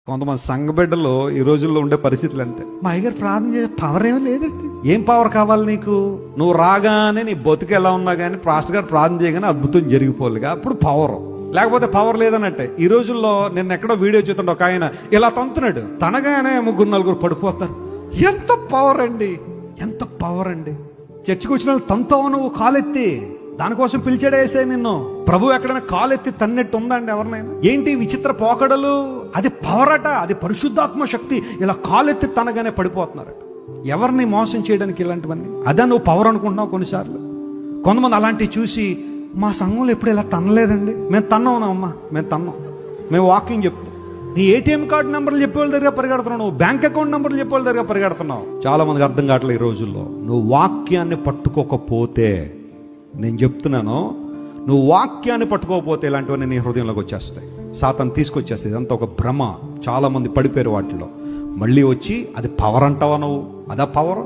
కొంతమంది సంఘ బిడ్డలు ఈ రోజుల్లో ఉండే పరిస్థితులు అంతే. మా అయ్యగారు ప్రార్థన చేసే పవర్ ఏమీ లేదండి. ఏం పవర్ కావాలి నీకు? నువ్వు రాగానే నీ బతుకు ఎలా ఉన్నా కానీ పాస్టర్ గారు ప్రార్థన చేయగానే అద్భుతం జరిగిపోలేగా, అప్పుడు పవర్. లేకపోతే పవర్ లేదన్నట్టే. ఈ రోజుల్లో నిన్న ఎక్కడో వీడియో చూస్తుంటే ఒక ఆయన ఇలా తంతున్నాడు, తనగానే 3-4 పడిపోతారు. ఎంత పవర్ అండి, ఎంత పవర్ అండి. చర్చికి వచ్చిన వాళ్ళు తంతావు, నువ్వు కాలెత్తి దానికోసం పిలిచాడేసే నిన్ను. ప్రభు ఎక్కడైనా కాలెత్తి తన్నట్టు ఉందండి ఎవరినైనా? ఏంటి విచిత్ర పోకడలు? అది పవర్ అట, అది పరిశుద్ధాత్మ శక్తి. ఇలా కాలెత్తి తనగానే పడిపోతున్నారట. ఎవరిని మోసం చేయడానికి ఇలాంటివన్నీ? అదే నువ్వు పవర్ అనుకుంటున్నావు కొన్నిసార్లు. కొంతమంది అలాంటివి చూసి, మా సంఘంలో ఎప్పుడు ఇలా తన్నలేదండి. మేము తన్నావునమ్మా, మేము తన్నాం, మేము వాకింగ్ చెప్తాం. నీ ఏటీఎం కార్డు నెంబర్లు చెప్పేవాళ్ళ దగ్గర పరిగెడుతున్నావు, నువ్వు బ్యాంక్ అకౌంట్ నెంబర్లు చెప్పేవాళ్ళ దగ్గర పరిగెడుతున్నావు. చాలా మందికి అర్థం కావట్లేదు ఈ రోజుల్లో. నువ్వు వాక్యాన్ని పట్టుకోకపోతే, నేను చెప్తున్నాను, నువ్వు వాక్యాన్ని పట్టుకోకపోతే ఇలాంటివన్నీ నీ హృదయంలోకి వచ్చేస్తాయి. సాతాను తీసుకొచ్చేస్తాయి. ఇదంతా ఒక భ్రమ. చాలా మంది పడిపోయారు వాటిలో. మళ్ళీ వచ్చి అది పవర్ అంటావా నువ్వు? అదా పవర్?